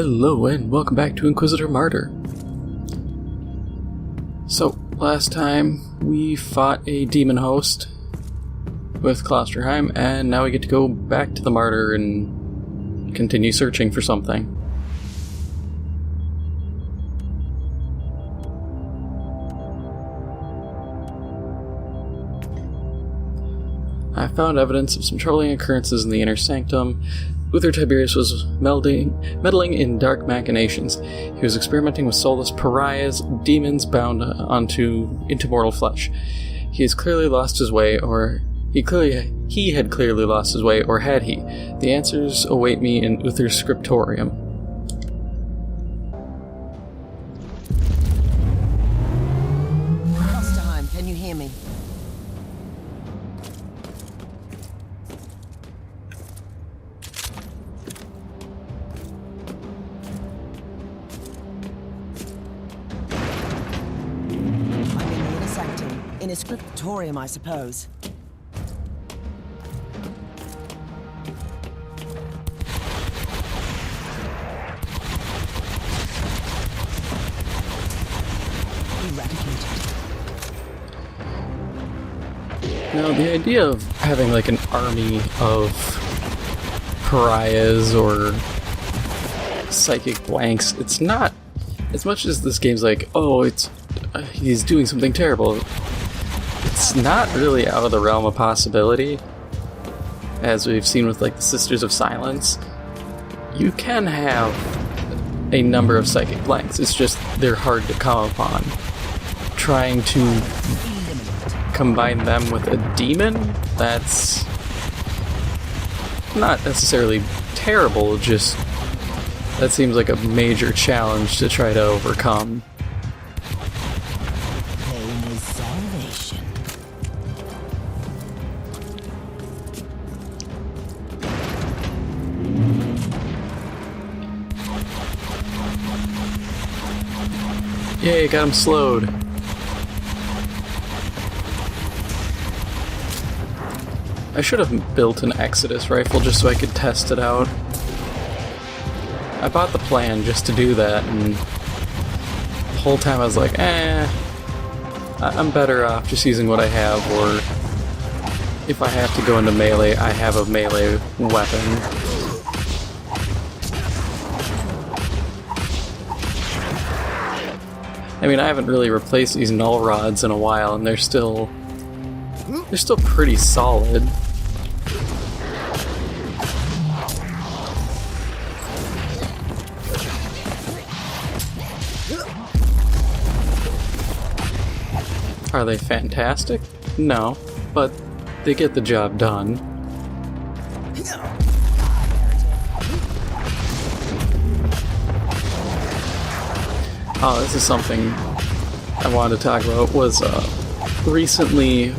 Hello and welcome back to Inquisitor Martyr. So, last time we fought a demon host with Klosterheim, and now we get to go back to the Martyr and continue searching for something. I found evidence of some troubling occurrences in the inner sanctum. Uther Tiberius was meddling in dark machinations. He was experimenting with soulless pariahs, demons bound into mortal flesh. He has clearly lost his way, or he had clearly lost his way, or had he? The answers await me in Uther's scriptorium. Klosterheim, can you hear me? In a scriptorium, I suppose. Eradicated. Now, the idea of having like an army of pariahs or psychic blanks, it's not as much as this game's like, oh, he's doing something terrible. It's not really out of the realm of possibility, as we've seen with like the Sisters of Silence. You can have a number of psychic blanks, it's just they're hard to come upon. Trying to combine them with a demon, that's not necessarily terrible, just that seems like a major challenge to try to overcome. Yay, got him slowed. I should have built an Exodus rifle just so I could test it out. I bought the plan just to do that, and the whole time I was like, I'm better off just using what I have, or if I have to go into melee, I have a melee weapon. I mean, I haven't really replaced these null rods in a while, and they're still pretty solid. Are they fantastic? No, but they get the job done. Oh, this is something I wanted to talk about. Was recently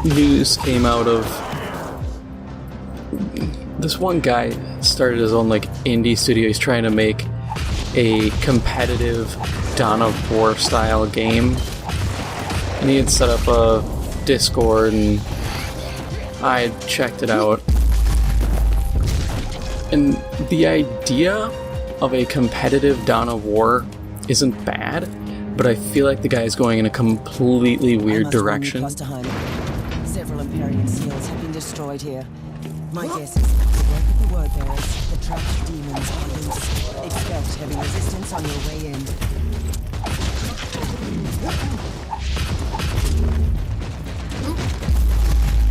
news came out of this one guy started his own like indie studio. He's trying to make a competitive Dawn of War style game, and he had set up a Discord, and I checked it out. And the idea of a competitive Dawn of War isn't bad, but I feel like the guy is going in a completely weird direction. Several Imperial seals have been destroyed here. My guess is work with the word bearers, the trapped demons are loose. Expect heavy resistance on your way in.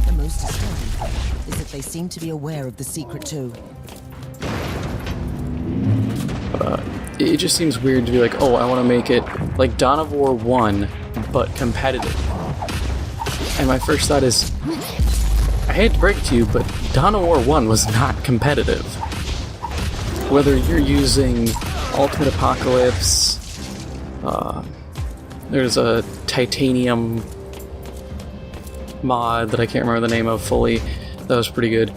The most disturbing thing is that they seem to be aware of the secret too. It just seems weird to be like, oh, I want to make it like Dawn of War 1, but competitive. And my first thought is, I hate to break it to you, but Dawn of War 1 was not competitive. Whether you're using Ultimate Apocalypse, there's a Titanium mod that I can't remember the name of fully, that was pretty good.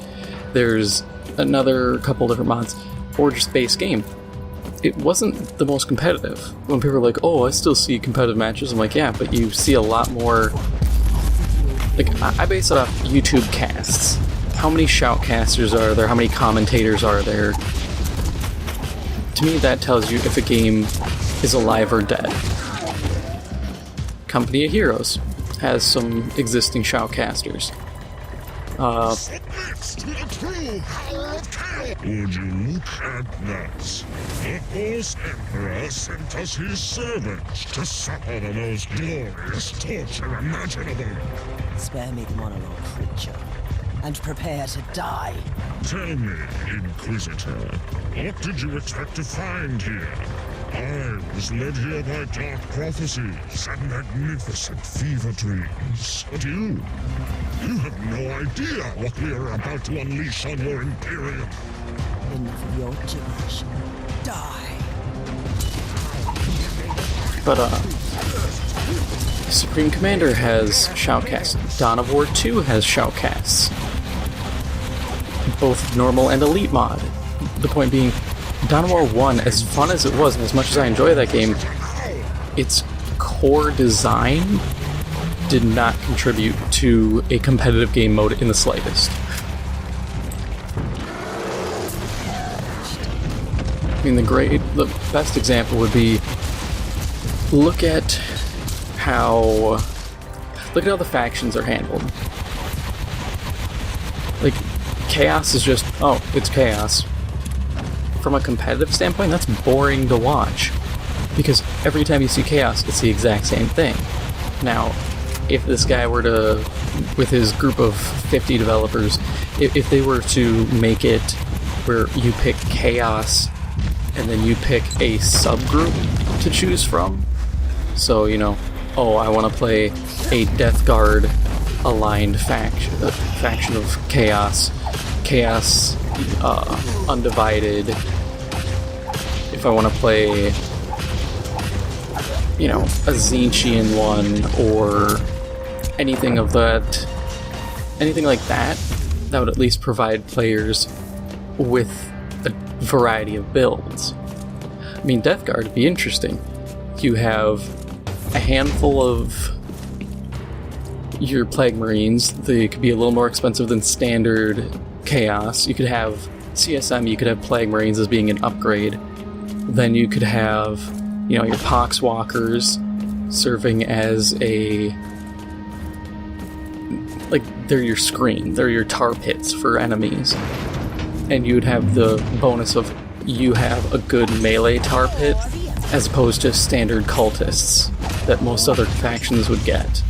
There's another couple different mods, or just base game. It wasn't the most competitive. When people are like, oh, I still see competitive matches, I'm like, yeah, but you see a lot more. Like, I base it off YouTube casts. How many shoutcasters are there? How many commentators are there? to me, that tells you if a game is alive or dead. Company of Heroes has some existing shoutcasters. Would you look at that? The Horse Emperor sent us his servants to suffer the most glorious torture imaginable. Spare me the monologue, creature, and prepare to die. Tell me, Inquisitor, what did you expect to find here? I was led here by dark prophecies and magnificent fever dreams. But you have no idea what we are about to unleash on your Imperium. Enough of your gibberish. Die! But, Supreme Commander has shoutcasts. Dawn of War 2 has shoutcasts. Both normal and elite mod. The point being, Dawn of War 1, as fun as it was, and as much as I enjoy that game, its core design did not contribute to a competitive game mode in the slightest. I mean, the best example would be, look at how the factions are handled. Like, chaos is just, oh, it's chaos. From a competitive standpoint, that's boring to watch, because every time you see chaos, it's the exact same thing. Now, if this guy were to, with his group of 50 developers, if they were to make it where you pick chaos and then you pick a subgroup to choose from, so, you know, oh, I want to play a Death Guard aligned faction of chaos, undivided. If I want to play, you know, a Zinchian one or anything like that, that would at least provide players with a variety of builds. I mean, Death Guard would be interesting. You have a handful of your Plague Marines. They could be a little more expensive than standard Chaos. You could have CSM, you could have Plague Marines as being an upgrade. Then you could have, you know, your Poxwalkers serving as a... like, they're your screen. They're your tar pits for enemies. And you would have the bonus of you have a good melee tar pit as opposed to standard cultists that most other factions would get.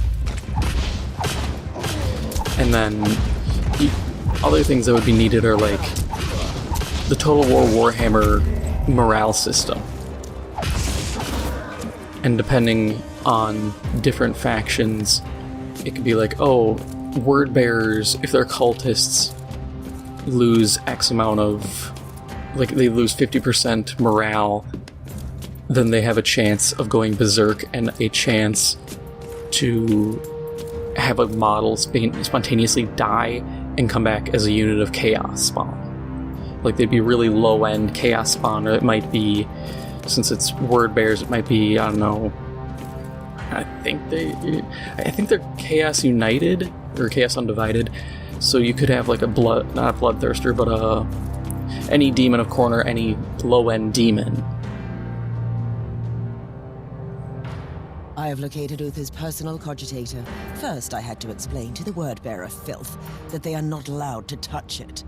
And then other things that would be needed are like the Total War Warhammer morale system. And depending on different factions, it could be like, oh, word bearers, if they're cultists, lose X amount of, like, they lose 50% morale, then they have a chance of going berserk and a chance to have a model spontaneously die and come back as a unit of chaos spawn. Like, they'd be really low-end chaos spawn, or it might be, since it's word bearers, it might be, I don't know, I think they're Chaos United, or Chaos Undivided, so you could have like a not a Bloodthirster, but any demon of corner, any low-end demon. I have located Uther's personal cogitator. First, I had to explain to the word-bearer filth that they are not allowed to touch it.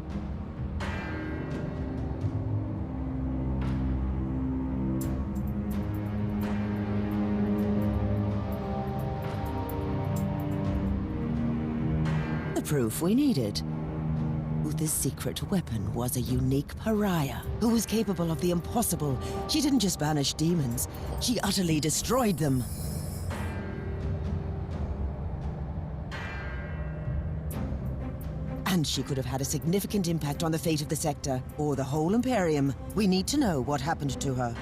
The proof we needed. Uther's secret weapon was a unique pariah who was capable of the impossible. She didn't just banish demons, she utterly destroyed them. And she could have had a significant impact on the fate of the sector, or the whole Imperium. We need to know what happened to her.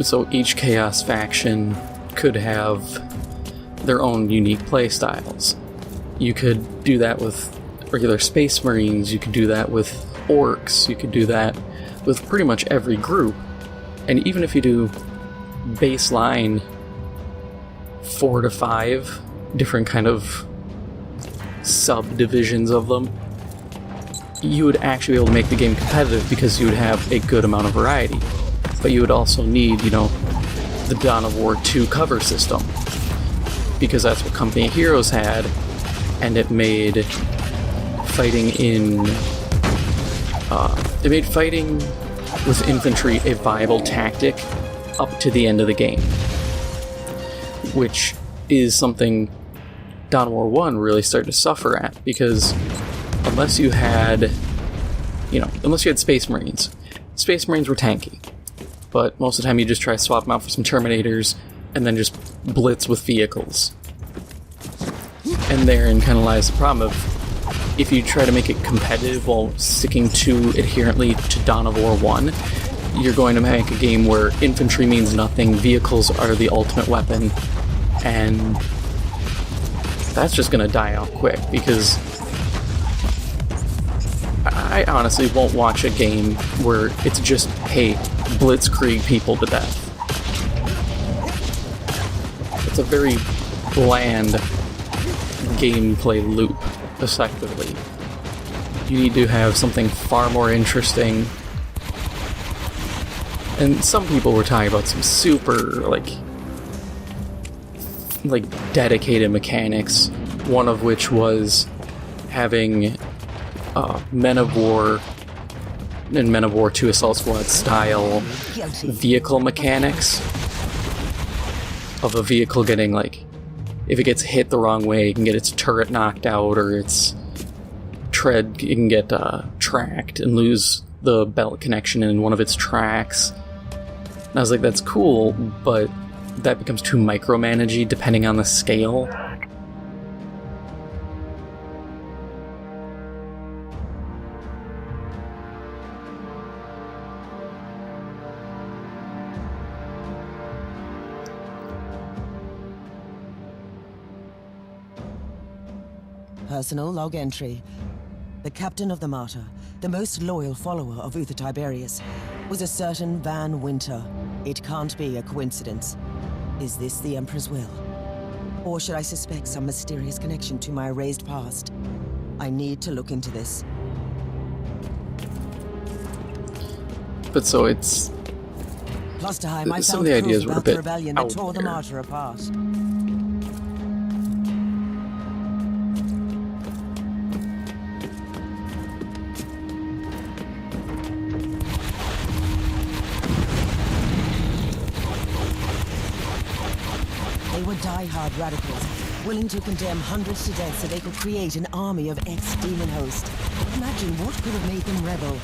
So each Chaos faction could have their own unique playstyles. You could do that with regular Space Marines, you could do that with Orcs, you could do that with pretty much every group. And even if you do baseline 4 to 5 different kind of subdivisions of them, you would actually be able to make the game competitive because you would have a good amount of variety. But you would also need, you know, the Dawn of War 2 cover system, because that's what Company of Heroes had, and it made fighting with infantry a viable tactic up to the end of the game, which is something Dawn of War 1 really started to suffer at, because unless you had Space Marines were tanky, but most of the time you just try to swap them out for some Terminators and then just blitz with vehicles. And therein kind of lies the problem of, if you try to make it competitive while sticking too adherently to Dawn of War 1, you're going to make a game where infantry means nothing, vehicles are the ultimate weapon, and that's just going to die out quick, because I honestly won't watch a game where it's just, hey, blitzkrieg people to death. It's a very bland gameplay loop, effectively. You need to have something far more interesting. And some people were talking about some super, like dedicated mechanics, one of which was having Men of War and Men of War 2 Assault Squad style vehicle mechanics of a vehicle getting, like, if it gets hit the wrong way, it can get its turret knocked out, or its tread, it can get tracked and lose the belt connection in one of its tracks. And I was like, that's cool, but that becomes too micromanagey depending on the scale. Personal log entry. The captain of the Martyr, the most loyal follower of Uther Tiberius, was a certain Van Winter. It can't be a coincidence. Is this the Emperor's will? Or should I suspect some mysterious connection to my erased past? I need to look into this. But so it's... Plusterheim, I some found of the proof ideas were a about the bit rebellion out that tore the there. Martyr apart. They were die-hard radicals, willing to condemn hundreds to death so they could create an army of ex-demon host. Imagine what could have made them rebel.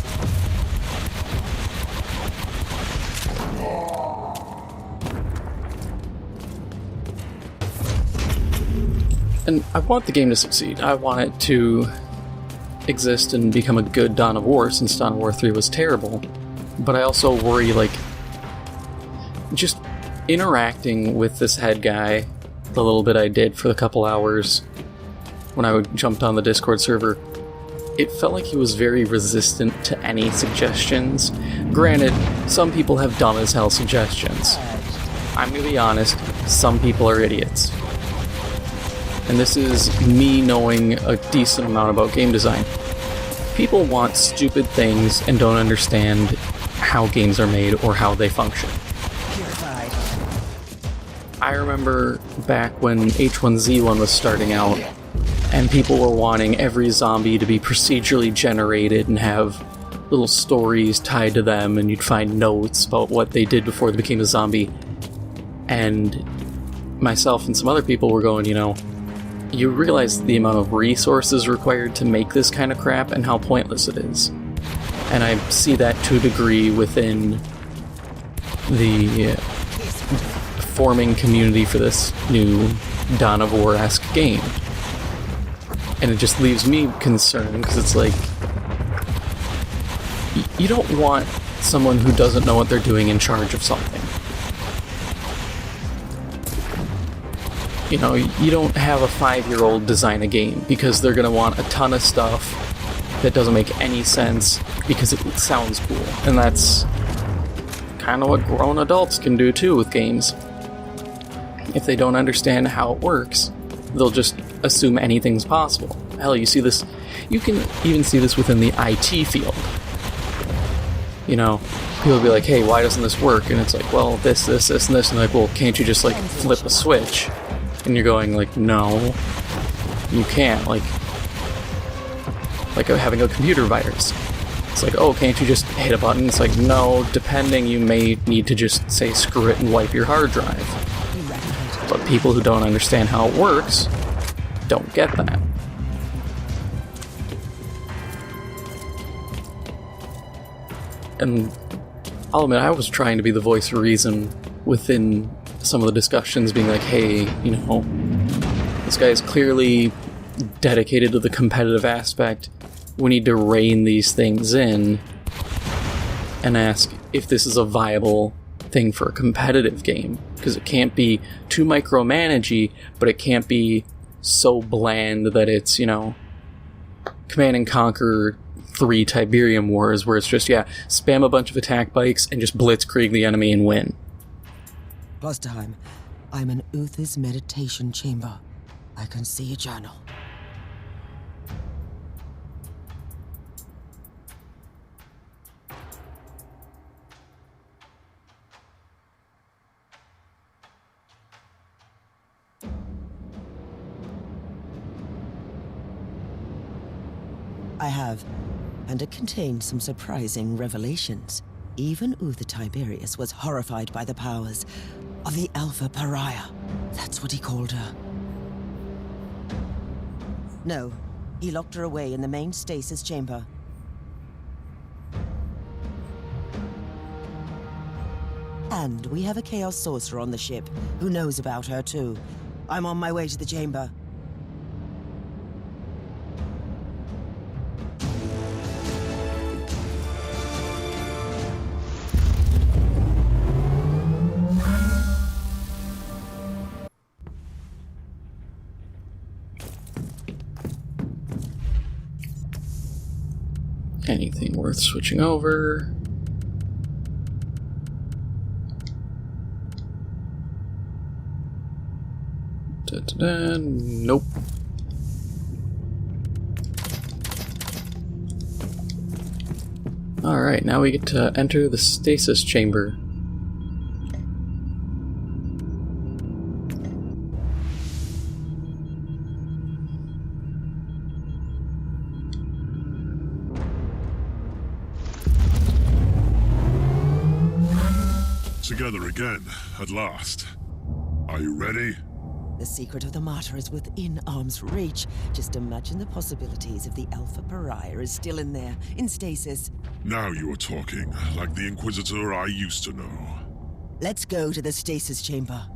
And I want the game to succeed. I want it to exist and become a good Dawn of War, since Dawn of War 3 was terrible. But I also worry, like, just interacting with this head guy, the little bit I did for the couple hours when I jumped on the Discord server, it felt like he was very resistant to any suggestions. Granted, some people have dumb as hell suggestions. I'm gonna be honest, some people are idiots. And this is me knowing a decent amount about game design. People want stupid things and don't understand how games are made or how they function. I remember back when H1Z1 was starting out, and people were wanting every zombie to be procedurally generated and have little stories tied to them, and you'd find notes about what they did before they became a zombie. And myself and some other people were going, you know, you realize the amount of resources required to make this kind of crap and how pointless it is. And I see that to a degree within the forming community for this new Dawn of War-esque game. And it just leaves me concerned, because it's like, you don't want someone who doesn't know what they're doing in charge of something. You know, you don't have a 5-year-old design a game, because they're going to want a ton of stuff that doesn't make any sense because it sounds cool. And that's kind of what grown adults can do too with games. if they don't understand how it works, they'll just assume anything's possible. Hell, you can even see this within the IT field. You know, people will be like, hey, why doesn't this work? And it's like, well, this, and this. And they're like, well, can't you just, like, flip a switch? And you're going, like, no, you can't. Like having a computer virus. It's like, oh, can't you just hit a button? It's like, no, depending, you may need to just say screw it and wipe your hard drive. But people who don't understand how it works don't get that. And I'll admit, I was trying to be the voice of reason within some of the discussions, being like, hey, you know, this guy is clearly dedicated to the competitive aspect. We need to rein these things in and ask if this is a viable thing for a competitive game. Because it can't be too micromanagey, but it can't be so bland that it's, you know, Command and Conquer 3 Tiberium Wars, where it's just, yeah, spam a bunch of attack bikes and just blitzkrieg the enemy and win. Plus time. I'm in Uther's meditation chamber. I can see a journal. I have, and it contained some surprising revelations. Even Uther Tiberius was horrified by the powers of the Alpha Pariah. That's what he called her. No, he locked her away in the main stasis chamber. And we have a Chaos Sorcerer on the ship who knows about her too. I'm on my way to the chamber. Anything worth switching over? Nope. Alright, now we get to enter the stasis chamber. Together again, at last. Are you ready? The secret of the Martyr is within arm's reach. Just imagine the possibilities if the Alpha Pariah is still in there, in stasis. Now you are talking, like the Inquisitor I used to know. Let's go to the stasis chamber.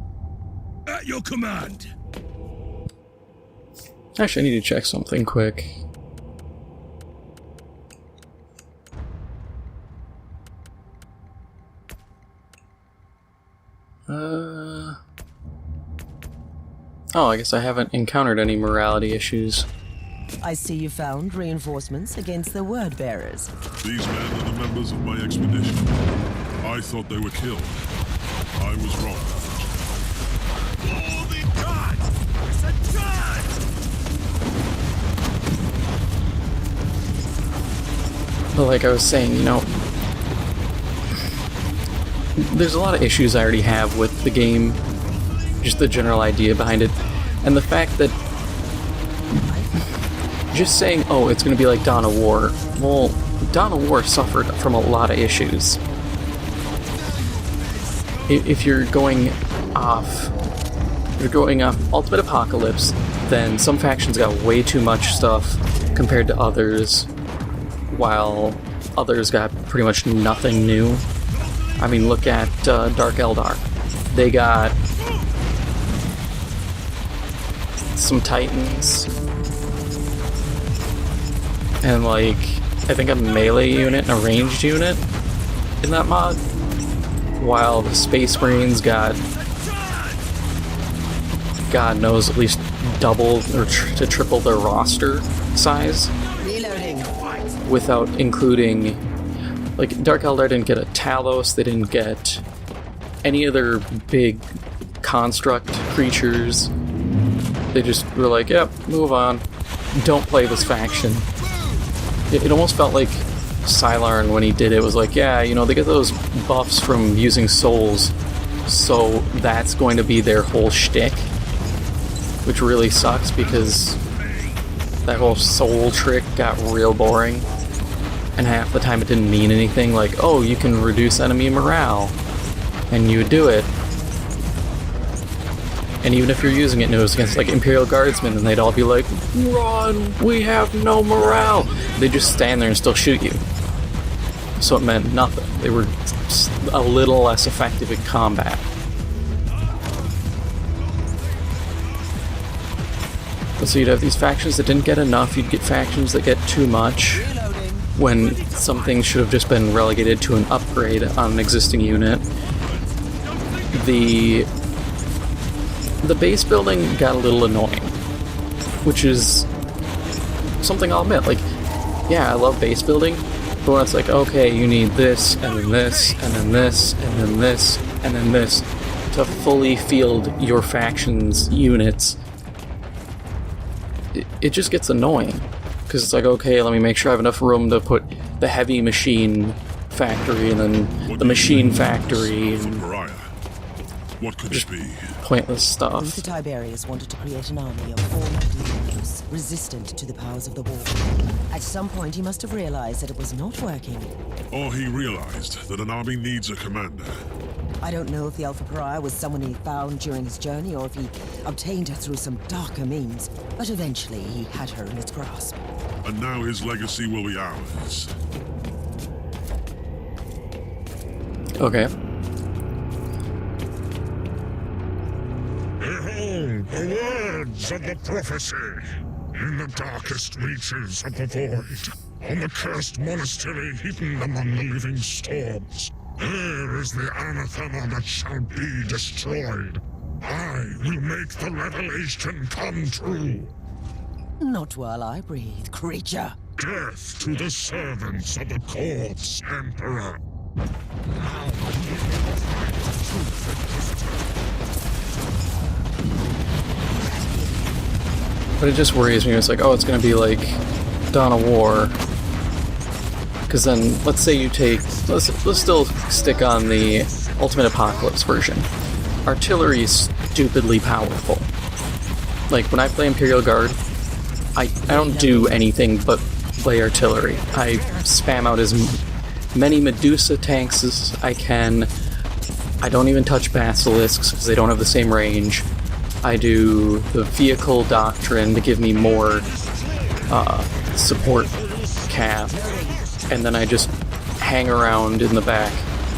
At your command! Actually, I need to check something quick. Oh, I guess I haven't encountered any morality issues. I see you found reinforcements against the word bearers. These men are the members of my expedition. I thought they were killed. I was wrong. Holy God! It's a god! But like I was saying, you know, there's a lot of issues I already have with the game, just the general idea behind it, and the fact that just saying, oh, it's going to be like Dawn of War, well, Dawn of War suffered from a lot of issues. If you're going off Ultimate Apocalypse, then some factions got way too much stuff compared to others, while others got pretty much nothing new. I mean, look at Dark Eldar. They got some Titans, and like, I think a melee unit and a ranged unit in that mod, while the Space Marines got, God knows, at least double or to triple their roster size. Reloading. Without including, like, Dark Eldar didn't get a Talos, they didn't get any other big construct creatures. They just were like, yep, move on. Don't play this faction. It almost felt like Sylarn, when he did it, was like, yeah, you know, they get those buffs from using souls, so that's going to be their whole shtick. Which really sucks, because that whole soul trick got real boring. And half the time it didn't mean anything, like, oh, you can reduce enemy morale. And you would do it. And even if you're using it, and it was against, like, Imperial Guardsmen, and they'd all be like, run! We have no morale! They'd just stand there and still shoot you. So it meant nothing. They were just a little less effective in combat. So you'd have these factions that didn't get enough, you'd get factions that get too much, when some things should have just been relegated to an upgrade on an existing unit. The base building got a little annoying, which is something I'll admit. Like, yeah, I love base building, but when it's like, okay, you need this, and then this, and then this, and then this, and then this, to fully field your faction's units, it just gets annoying. Because it's like, okay, let me make sure I have enough room to put the heavy machine factory, and then the machine factory, and what could it be? Pointless stuff. Luther Tiberius wanted to create an army of formed legionaries, resistant to the powers of the war. At some point, he must have realized that it was not working. Or he realized that an army needs a commander. I don't know if the Alpha Pariah was someone he found during his journey, or if he obtained her through some darker means, but eventually he had her in his grasp. And now his legacy will be ours. Okay. Behold the words of the prophecy! In the darkest reaches of the void, on the cursed monastery hidden among the living storms, there is the anathema that shall be destroyed. I will make the revelation come true. Not while I breathe, creature. Death to the servants of the corpse emperor. But it just worries me. It's like, oh, it's going to be like Dawn of War. Because then, let's say you take... Let's still stick on the Ultimate Apocalypse version. Artillery is stupidly powerful. Like, when I play Imperial Guard, I don't do anything but play artillery. I spam out as many Medusa tanks as I can. I don't even touch Basilisks because they don't have the same range. I do the vehicle doctrine to give me more support cap, and then I just hang around in the back,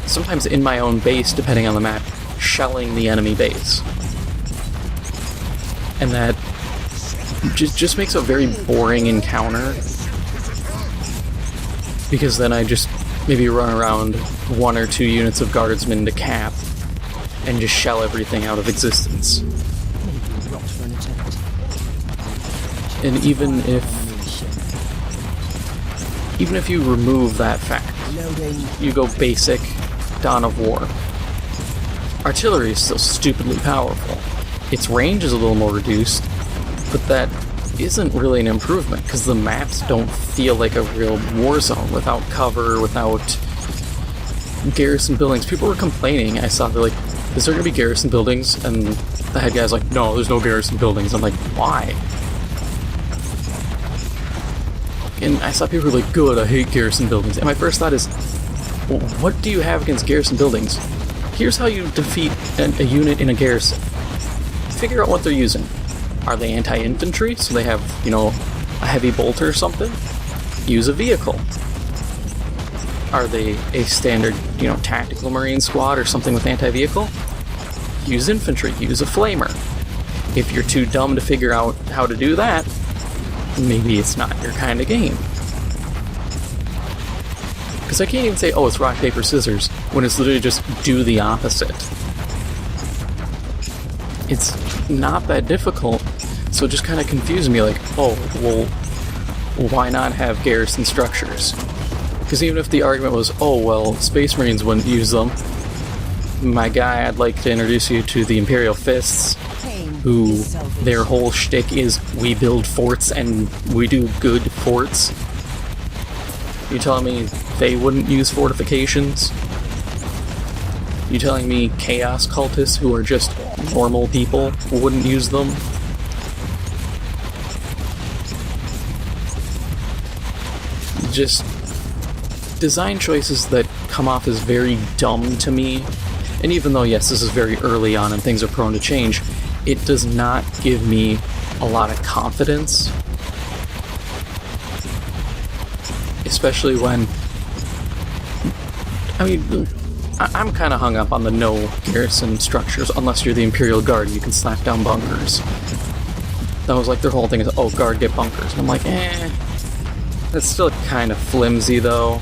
sometimes in my own base depending on the map, shelling the enemy base. And that just makes a very boring encounter, because then I just maybe run around 1 or 2 units of guardsmen to cap and just shell everything out of existence. And even if you remove that fact, you go basic Dawn of War, artillery is still stupidly powerful. Its range is a little more reduced, but that isn't really an improvement, because the maps don't feel like a real war zone without cover, without garrison buildings. People were complaining. I saw, they're like, is there going to be garrison buildings? And the head guy's like, no, there's no garrison buildings. I'm like, why? And I saw people were like, good, I hate garrison buildings. And my first thought is, well, what do you have against garrison buildings? Here's how you defeat a unit in a garrison. Figure out what they're using. Are they anti-infantry, so they have, you know, a heavy bolter or something? Use a vehicle. Are they a standard, you know, tactical marine squad or something with anti-vehicle? Use infantry, use a flamer. If you're too dumb to figure out how to do that, maybe it's not your kind of game. Because I can't even say, oh, it's rock, paper, scissors, when it's literally just do the opposite. It's not that difficult, so it just kind of confuses me, like, oh, well, why not have garrison structures? Because even if the argument was, oh, well, Space Marines wouldn't use them, my guy, I'd like to introduce you to the Imperial Fists, who their whole shtick is we build forts and we do good forts. You telling me they wouldn't use fortifications? You telling me chaos cultists who are just normal people wouldn't use them? Just design choices that come off as very dumb to me. And even though, yes, this is very early on and things are prone to change, it does not give me a lot of confidence. Especially when... I mean, I'm kind of hung up on the no garrison structures, unless you're the Imperial Guard and you can slap down bunkers. That was like their whole thing is, oh, guard get bunkers. And I'm like, that's still kind of flimsy, though.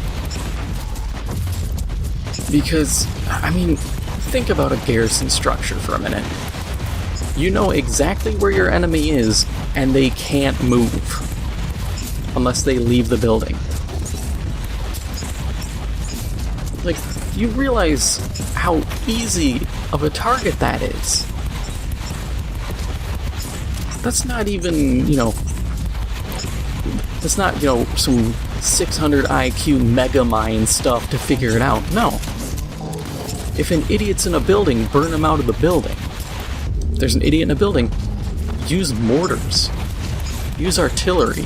Because, I mean, think about a garrison structure for a minute. You know exactly where your enemy is, and they can't move. Unless they leave the building. Like, you realize how easy of a target that is. That's not even, that's not, some 600 IQ Megamind stuff to figure it out. No. If an idiot's in a building, burn him out of the building. If there's an idiot in a building, use mortars. Use artillery.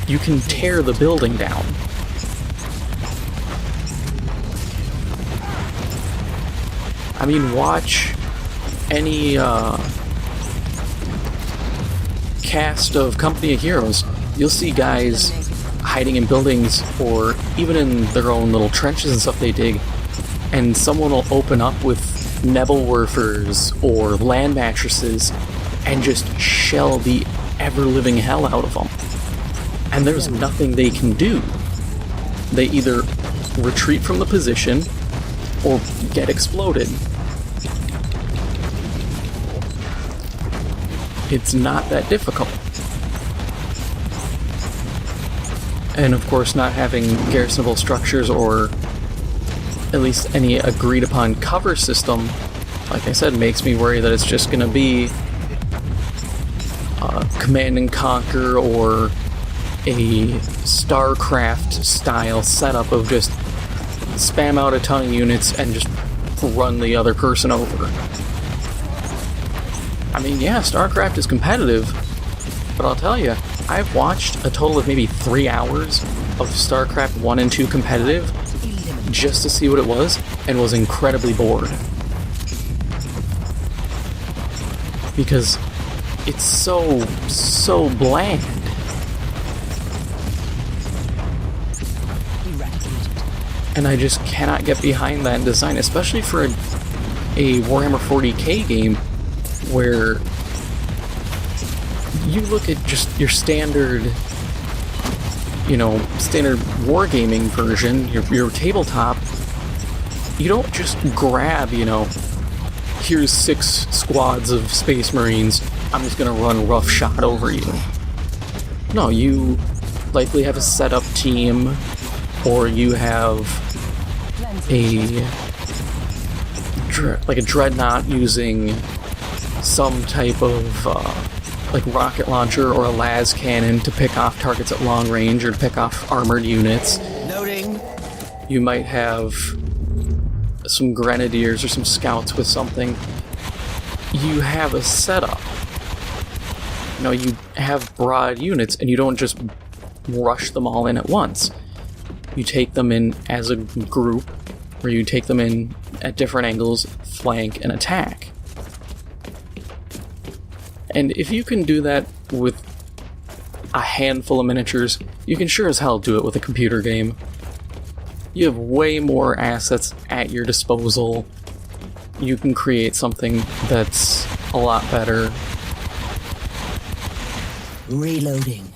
You can tear the building down. I mean, watch any cast of Company of Heroes. You'll see guys hiding in buildings or even in their own little trenches and stuff they dig, and someone will open up with Nebelwerfers or land mattresses and just shell the ever-living hell out of them. And there's nothing they can do. They either retreat from the position or get exploded. It's not that difficult. And of course, not having garrisonable structures or at least any agreed upon cover system, like I said, makes me worry that it's just going to be Command and Conquer or a StarCraft style setup of just spam out a ton of units and just run the other person over. I mean, yeah, StarCraft is competitive, but I'll tell you, I've watched a total of maybe 3 hours of StarCraft 1 and 2 competitive just to see what it was, and was incredibly bored. Because it's so bland. And I just cannot get behind that design, especially for a Warhammer 40K game where you look at just your standard, standard wargaming version, your tabletop, you don't just grab, here's 6 squads of Space Marines, I'm just gonna run roughshod over you. No, you likely have a setup team, or you have a dreadnought using some type of rocket launcher or a las cannon to pick off targets at long range or to pick off armored units. Noting. You might have some grenadiers or some scouts with something. You have a setup. You have broad units, and you don't just rush them all in at once. You take them in as a group, or you take them in at different angles, flank, and attack. And if you can do that with a handful of miniatures, you can sure as hell do it with a computer game. You have way more assets at your disposal. You can create something that's a lot better. Reloading.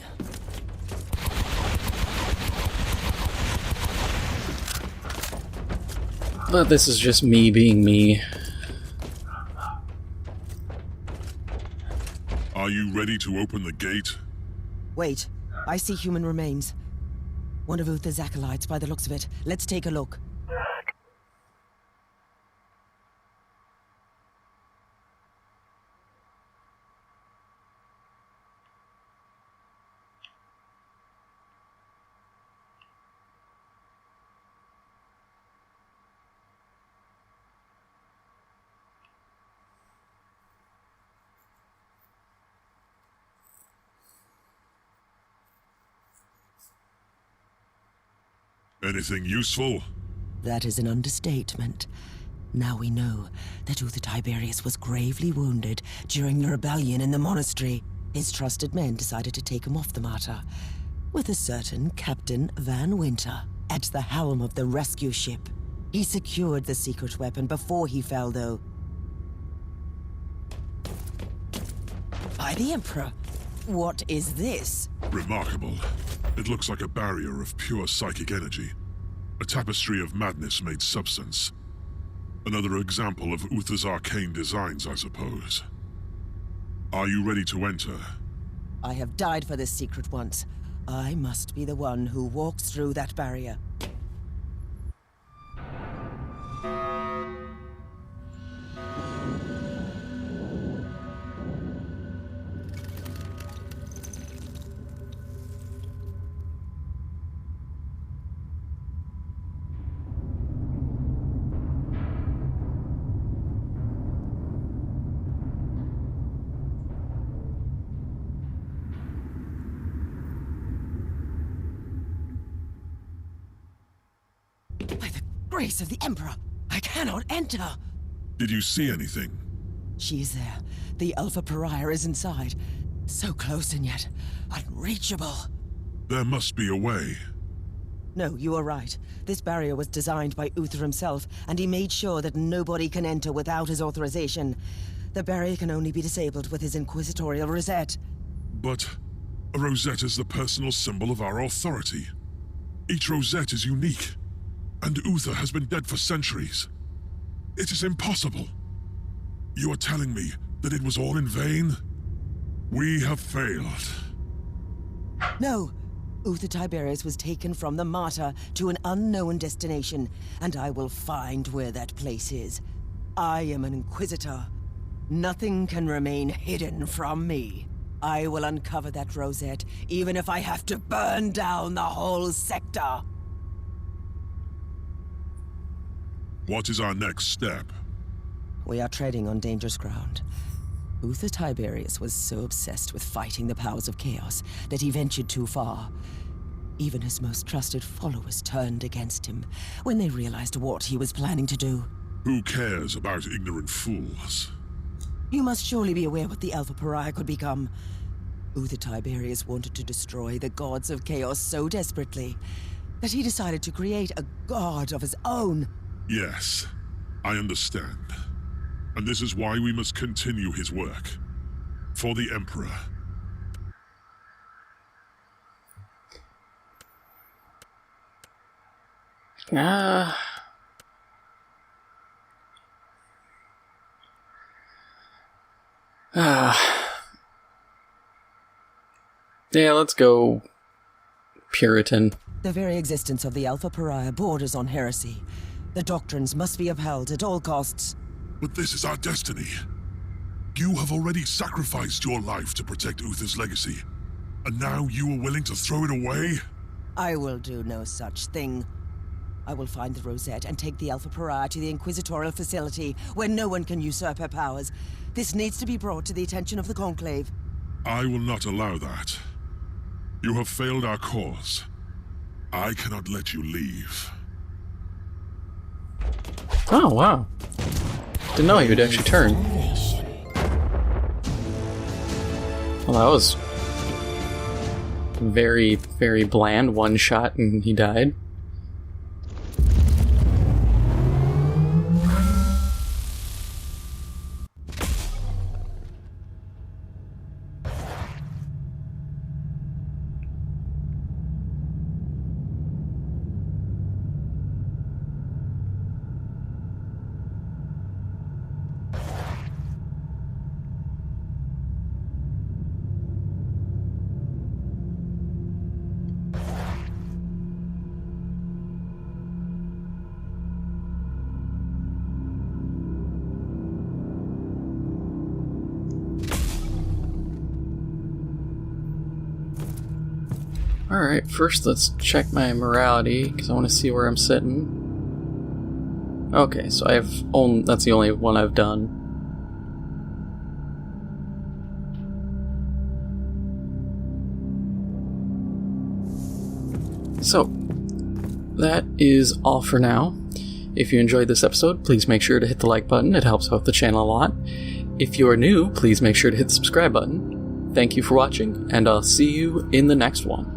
But this is just me being me. Are you ready to open the gate? Wait, I see human remains. One of Uther's acolytes by the looks of it. Let's take a look. Anything useful? That is an understatement. Now we know that Uther Tiberius was gravely wounded during the rebellion in the monastery. His trusted men decided to take him off the Martyr, with a certain Captain Van Winter at the helm of the rescue ship. He secured the secret weapon before he fell, though. By the Emperor. What is this? Remarkable. It looks like a barrier of pure psychic energy. A tapestry of madness-made substance. Another example of Uther's arcane designs, I suppose. Are you ready to enter? I have died for this secret once. I must be the one who walks through that barrier. By the grace of the Emperor, I cannot enter! Did you see anything? She is there. The Alpha Pariah is inside. So close and yet unreachable. There must be a way. No, you are right. This barrier was designed by Uther himself, and he made sure that nobody can enter without his authorization. The barrier can only be disabled with his inquisitorial rosette. But a rosette is the personal symbol of our authority. Each rosette is unique, and Uther has been dead for centuries. It is impossible. You are telling me that it was all in vain? We have failed. No! Uther Tiberius was taken from the Martyr to an unknown destination, and I will find where that place is. I am an Inquisitor. Nothing can remain hidden from me. I will uncover that rosette, even if I have to burn down the whole sector. What is our next step? We are treading on dangerous ground. Uther Tiberius was so obsessed with fighting the powers of chaos that he ventured too far. Even his most trusted followers turned against him when they realized what he was planning to do. Who cares about ignorant fools? You must surely be aware what the Alpha Pariah could become. Uther Tiberius wanted to destroy the gods of chaos so desperately that he decided to create a god of his own. Yes, I understand. And this is why we must continue his work. For the Emperor. Yeah, let's go Puritan. The very existence of the Alpha Pariah borders on heresy. The doctrines must be upheld at all costs. But this is our destiny. You have already sacrificed your life to protect Uther's legacy. And now you are willing to throw it away? I will do no such thing. I will find the rosette and take the Alpha Pariah to the Inquisitorial facility, where no one can usurp her powers. This needs to be brought to the attention of the Conclave. I will not allow that. You have failed our cause. I cannot let you leave. Oh, wow. Didn't know he would actually turn. Well, that was very, very bland. One shot and he died. Alright, first let's check my morality, because I want to see where I'm sitting. Okay, so that's the only one I've done. So, that is all for now. If you enjoyed this episode, please make sure to hit the like button. It helps out the channel a lot. If you are new, please make sure to hit the subscribe button. Thank you for watching, and I'll see you in the next one.